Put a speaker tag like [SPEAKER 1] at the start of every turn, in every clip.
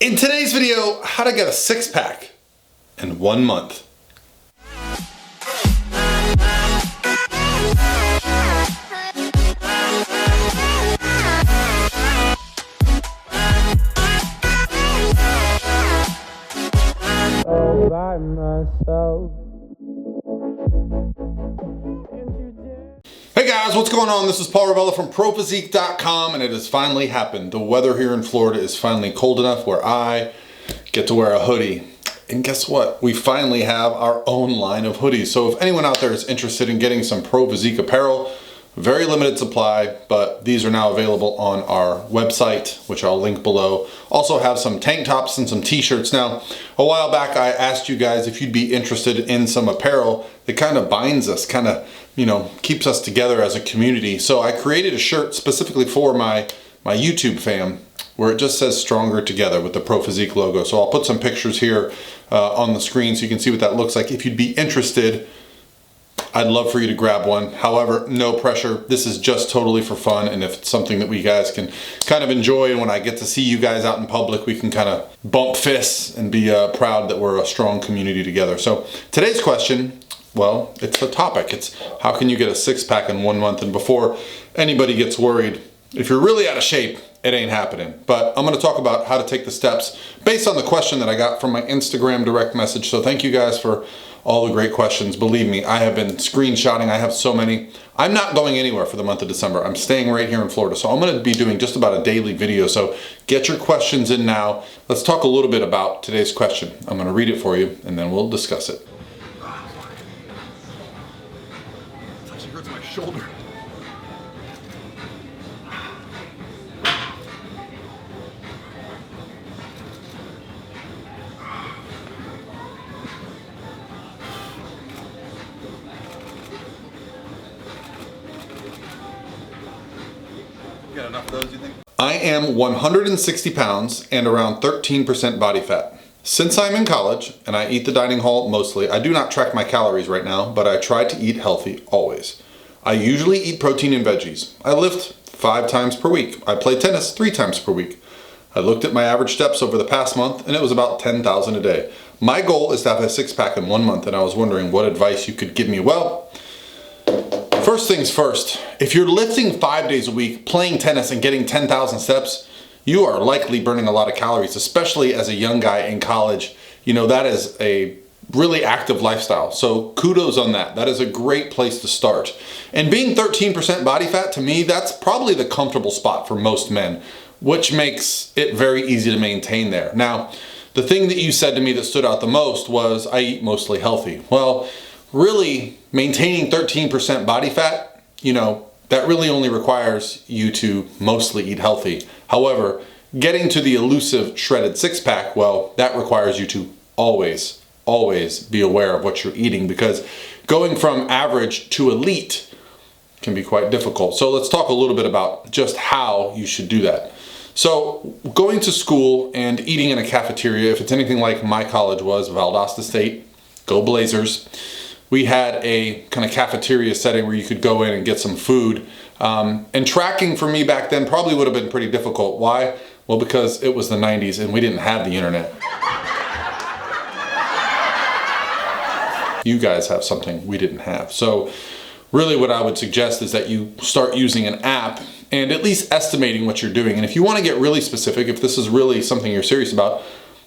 [SPEAKER 1] In today's video, how to get a six-pack in 1 month.
[SPEAKER 2] All by myself.
[SPEAKER 1] Hey guys, what's going on? This is Paul Ravella from ProPhysique.com, and it has finally happened. The weather here in Florida is finally cold enough where I get to wear a hoodie. And guess what? We finally have our own line of hoodies. So if anyone out there is interested in getting some Pro Physique apparel, very limited supply, but these are now available on our website, which I'll link below. Also have some tank tops and some t-shirts. Now, a while back I asked you guys if you'd be interested in some apparel that kind of binds us, kind of, keeps us together as a community. So I created a shirt specifically for my YouTube fam, where it just says Stronger Together with the Pro Physique logo. So I'll put some pictures here on the screen so you can see what that looks like. If you'd be interested, I'd love for you to grab one. However, no pressure. This is just totally for fun, and if it's something that we guys can kind of enjoy, and when I get to see you guys out in public, we can kind of bump fists and be proud that we're a strong community together. So today's question, well, it's the topic. It's how can you get a six-pack in 1 month? And before anybody gets worried, if you're really out of shape, it ain't happening. But I'm gonna talk about how to take the steps based on the question that I got from my Instagram direct message. So thank you guys for all the great questions. Believe me, I have been screenshotting. I have so many. I'm not going anywhere for the month of December. I'm staying right here in Florida. So I'm gonna be doing just about a daily video. So get your questions in now. Let's talk a little bit about today's question. I'm gonna read it for you and then we'll discuss it. It actually hurts my shoulder. Got enough of those, you think? I am 160 pounds and around 13% body fat. Since I'm in college and I eat the dining hall mostly, I do not track my calories right now, but I try to eat healthy always. I usually eat protein and veggies. I lift 5 times per week. I play tennis 3 times per week. I looked at my average steps over the past month and it was about 10,000 a day. My goal is to have a six-pack in 1 month, and I was wondering what advice you could give me. Well, first things first, if you're lifting 5 days a week, playing tennis and getting 10,000 steps, you are likely burning a lot of calories, especially as a young guy in college. That is a really active lifestyle. So kudos on that. That is a great place to start. And being 13% body fat, to me, that's probably the comfortable spot for most men, which makes it very easy to maintain there. Now, the thing that you said to me that stood out the most was, I eat mostly healthy. Well, really, maintaining 13% body fat, that really only requires you to mostly eat healthy. However, getting to the elusive shredded six-pack, well, that requires you to always be aware of what you're eating, because going from average to elite can be quite difficult. So let's talk a little bit about just how you should do that. So going to school and eating in a cafeteria, if it's anything like my college was, Valdosta State, go Blazers. We had a kind of cafeteria setting where you could go in and get some food. And tracking for me back then probably would have been pretty difficult. Why? Well, because it was the 90s and we didn't have the internet. You guys have something we didn't have. So really what I would suggest is that you start using an app and at least estimating what you're doing. And if you want to get really specific, if this is really something you're serious about,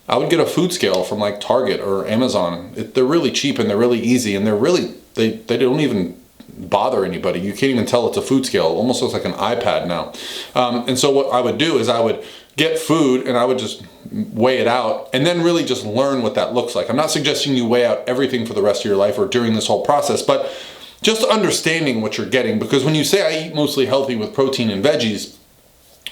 [SPEAKER 1] I would get a food scale from like Target or Amazon. They're really cheap and they're really easy, and they don't even bother anybody. You can't even tell it's a food scale. It almost looks like an iPad now. And so what I would do is I would get food and I would just weigh it out and then really just learn what that looks like. I'm not suggesting you weigh out everything for the rest of your life or during this whole process, but just understanding what you're getting. Because when you say I eat mostly healthy with protein and veggies,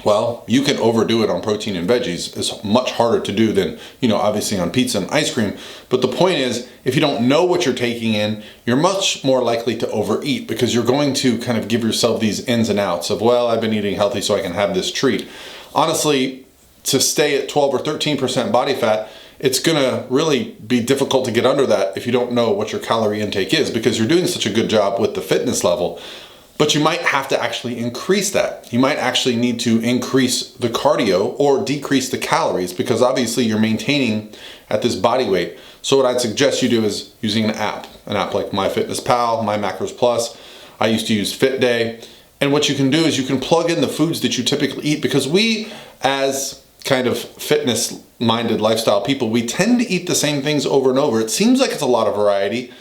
[SPEAKER 1] well, you can overdo it on protein and veggies. It's much harder to do than, obviously on pizza and ice cream. But the point is, if you don't know what you're taking in, you're much more likely to overeat, because you're going to kind of give yourself these ins and outs of, well, I've been eating healthy so I can have this treat. Honestly, to stay at 12 or 13% body fat, it's gonna really be difficult to get under that if you don't know what your calorie intake is, because you're doing such a good job with the fitness level. But you might have to actually increase that. You might actually need to increase the cardio or decrease the calories, because obviously you're maintaining at this body weight. So what I'd suggest you do is using an app like MyFitnessPal, MyMacros+. I used to use FitDay. And what you can do is you can plug in the foods that you typically eat, because we, as kind of fitness-minded lifestyle people, we tend to eat the same things over and over. It seems like it's a lot of variety,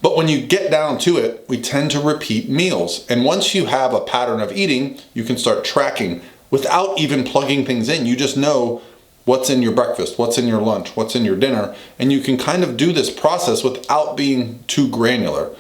[SPEAKER 1] but when you get down to it, we tend to repeat meals. And once you have a pattern of eating, you can start tracking without even plugging things in. You just know what's in your breakfast, what's in your lunch, what's in your dinner, and you can kind of do this process without being too granular.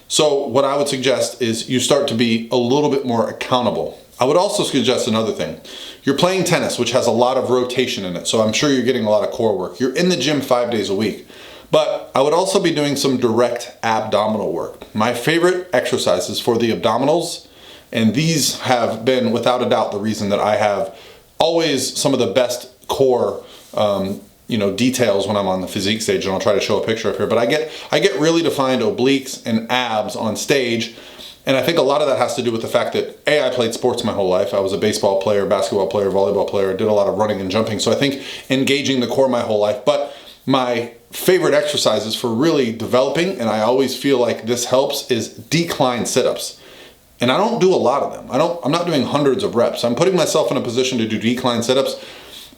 [SPEAKER 1] So what I would suggest is you start to be a little bit more accountable. I would also suggest another thing. You're playing tennis, which has a lot of rotation in it, so I'm sure you're getting a lot of core work. You're in the gym 5 days a week. But I would also be doing some direct abdominal work. My favorite exercises for the abdominals, and these have been without a doubt the reason that I have always some of the best core details when I'm on the physique stage, and I'll try to show a picture up here, but I get really defined obliques and abs on stage. And I think a lot of that has to do with the fact that I played sports my whole life. I was a baseball player, basketball player, volleyball player. I did a lot of running and jumping. So I think engaging the core my whole life. But my favorite exercises for really developing, and I always feel like this helps, is decline sit-ups. And I don't do a lot of them. I'm not doing hundreds of reps. I'm putting myself in a position to do decline sit-ups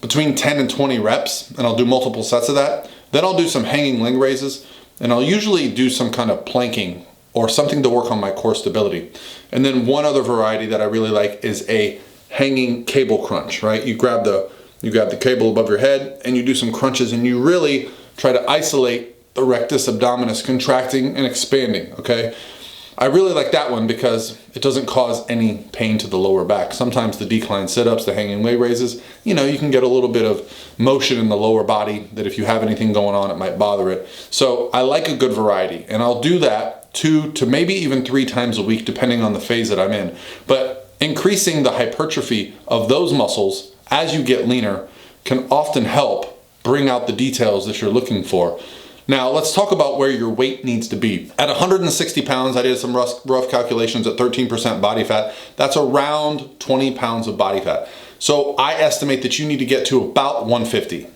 [SPEAKER 1] between 10 and 20 reps, and I'll do multiple sets of that. Then I'll do some hanging leg raises, and I'll usually do some kind of planking or something to work on my core stability. And then one other variety that I really like is a hanging cable crunch, right? You grab the cable above your head and you do some crunches, and you really try to isolate the rectus abdominis contracting and expanding, okay? I really like that one because it doesn't cause any pain to the lower back. Sometimes the decline sit-ups, the hanging leg raises, you can get a little bit of motion in the lower body that if you have anything going on, it might bother it. So I like a good variety, and I'll do that 2 to maybe even 3 times a week, depending on the phase that I'm in. But increasing the hypertrophy of those muscles as you get leaner can often help bring out the details that you're looking for. Now let's talk about where your weight needs to be. At 160 pounds, I did some rough calculations at 13% body fat. That's around 20 pounds of body fat. So I estimate that you need to get to about 150.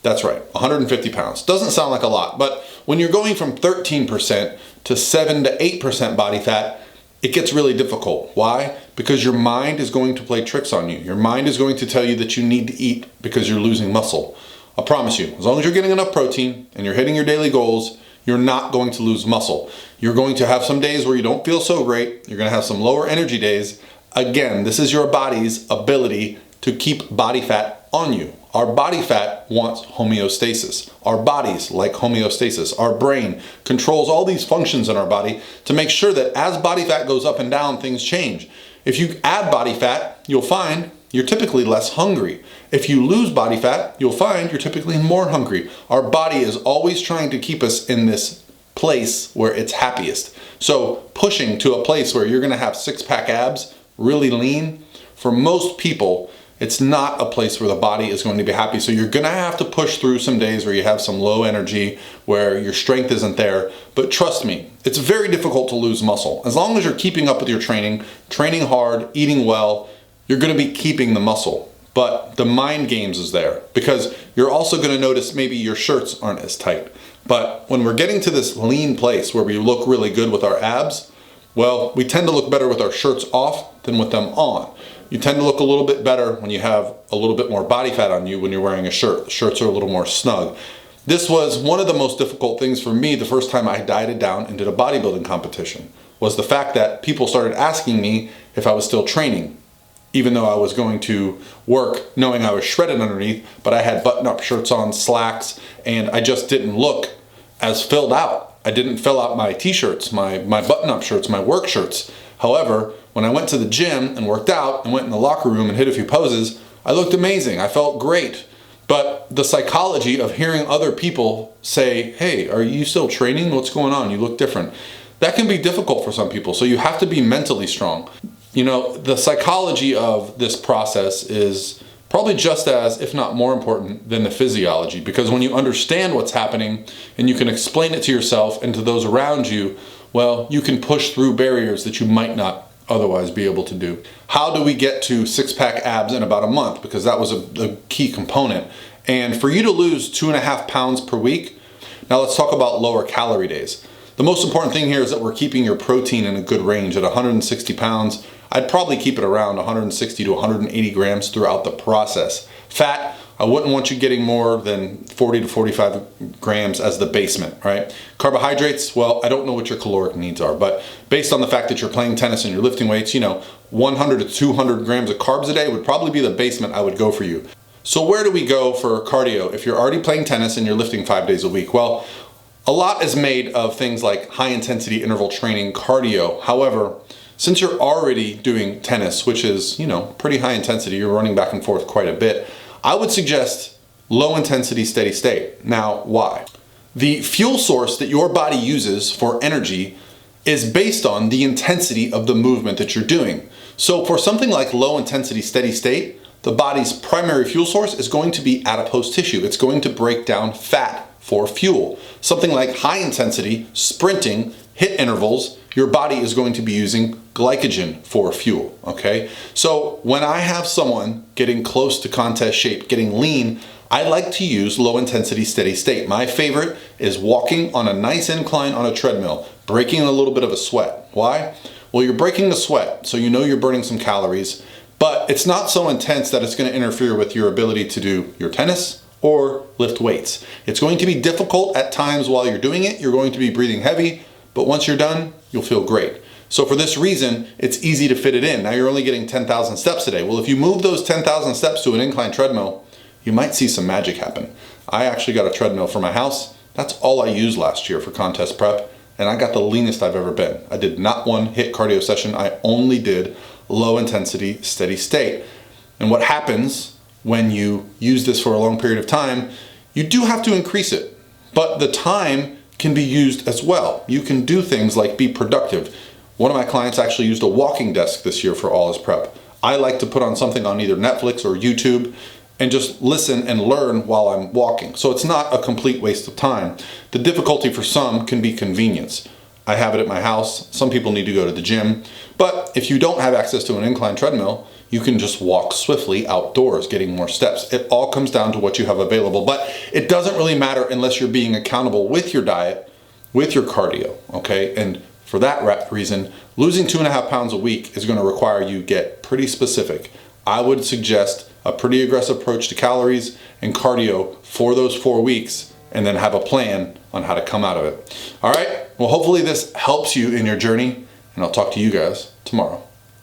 [SPEAKER 1] That's right, 150 pounds. Doesn't sound like a lot, but when you're going from 13% to 7 to 8% body fat, it gets really difficult. Why? Because your mind is going to play tricks on you. Your mind is going to tell you that you need to eat because you're losing muscle. I promise you, as long as you're getting enough protein and you're hitting your daily goals, you're not going to lose muscle. You're going to have some days where you don't feel so great. You're going to have some lower energy days. Again, this is your body's ability to keep body fat on you. Our body fat wants homeostasis. Our bodies like homeostasis. Our brain controls all these functions in our body to make sure that as body fat goes up and down, things change. If you add body fat, you'll find you're typically less hungry. If you lose body fat, you'll find you're typically more hungry. Our body is always trying to keep us in this place where it's happiest. So pushing to a place where you're gonna have 6-pack abs, really lean, for most people, it's not a place where the body is going to be happy. So you're gonna have to push through some days where you have some low energy, where your strength isn't there. But trust me, it's very difficult to lose muscle. As long as you're keeping up with your training hard, eating well, you're gonna be keeping the muscle. But the mind games is there, because you're also gonna notice maybe your shirts aren't as tight. But when we're getting to this lean place where we look really good with our abs, well, we tend to look better with our shirts off than with them on. You tend to look a little bit better when you have a little bit more body fat on you when you're wearing a shirt. The shirts are a little more snug. This was one of the most difficult things for me the first time I dieted down and did a bodybuilding competition, was the fact that people started asking me if I was still training, even though I was going to work knowing I was shredded underneath, but I had button-up shirts on, slacks, and I just didn't look as filled out. I didn't fill out my t-shirts, my button-up shirts, my work shirts. However, when I went to the gym and worked out and went in the locker room and hit a few poses, I looked amazing. I felt great. But the psychology of hearing other people say, hey, are you still training? What's going on? You look different. That can be difficult for some people. So you have to be mentally strong. The psychology of this process is probably just as, if not more important than the physiology, because when you understand what's happening and you can explain it to yourself and to those around you, well, you can push through barriers that you might not otherwise be able to do. How do we get to six-pack abs in about a month? Because that was a key component. And for you to lose 2.5 pounds per week, now let's talk about lower calorie days. The most important thing here is that we're keeping your protein in a good range. At 160 pounds, I'd probably keep it around 160 to 180 grams throughout the process. Fat, I wouldn't want you getting more than 40 to 45 grams as the basement, right? Carbohydrates, well, I don't know what your caloric needs are, but based on the fact that you're playing tennis and you're lifting weights, 100 to 200 grams of carbs a day would probably be the basement I would go for you. So where do we go for cardio if you're already playing tennis and you're lifting 5 days a week? Well, a lot is made of things like high intensity interval training, cardio. However, since you're already doing tennis, which is, pretty high intensity, you're running back and forth quite a bit, I would suggest low intensity steady state. Now, why? The fuel source that your body uses for energy is based on the intensity of the movement that you're doing. So for something like low intensity steady state, the body's primary fuel source is going to be adipose tissue. It's going to break down fat for fuel. Something like high intensity sprinting, HIIT intervals, your body is going to be using glycogen for fuel, okay? So when I have someone getting close to contest shape, getting lean, I like to use low intensity steady state. My favorite is walking on a nice incline on a treadmill, breaking a little bit of a sweat. Why? Well, you're breaking the sweat, so you're burning some calories, but it's not so intense that it's going to interfere with your ability to do your tennis or lift weights. It's going to be difficult at times while you're doing it. You're going to be breathing heavy, but once you're done, you'll feel great. So for this reason, it's easy to fit it in. Now you're only getting 10,000 steps a day. Well, if you move those 10,000 steps to an incline treadmill, you might see some magic happen. I actually got a treadmill for my house. That's all I used last year for contest prep, and I got the leanest I've ever been. I did not one HIIT cardio session. I only did low intensity steady state. And what happens when you use this for a long period of time, you do have to increase it, but the time can be used as well. You can do things like be productive. One of my clients actually used a walking desk this year for all his prep. I like to put on something on either Netflix or YouTube and just listen and learn while I'm walking. So it's not a complete waste of time. The difficulty for some can be convenience. I have it at my house. Some people need to go to the gym. But if you don't have access to an incline treadmill, you can just walk swiftly outdoors, getting more steps. It all comes down to what you have available. But it doesn't really matter unless you're being accountable with your diet, with your cardio, okay? And for that reason, losing 2.5 pounds a week is going to require you get pretty specific. I would suggest a pretty aggressive approach to calories and cardio for those 4 weeks, and then have a plan on how to come out of it. All right, well, hopefully this helps you in your journey, and I'll talk to you guys tomorrow.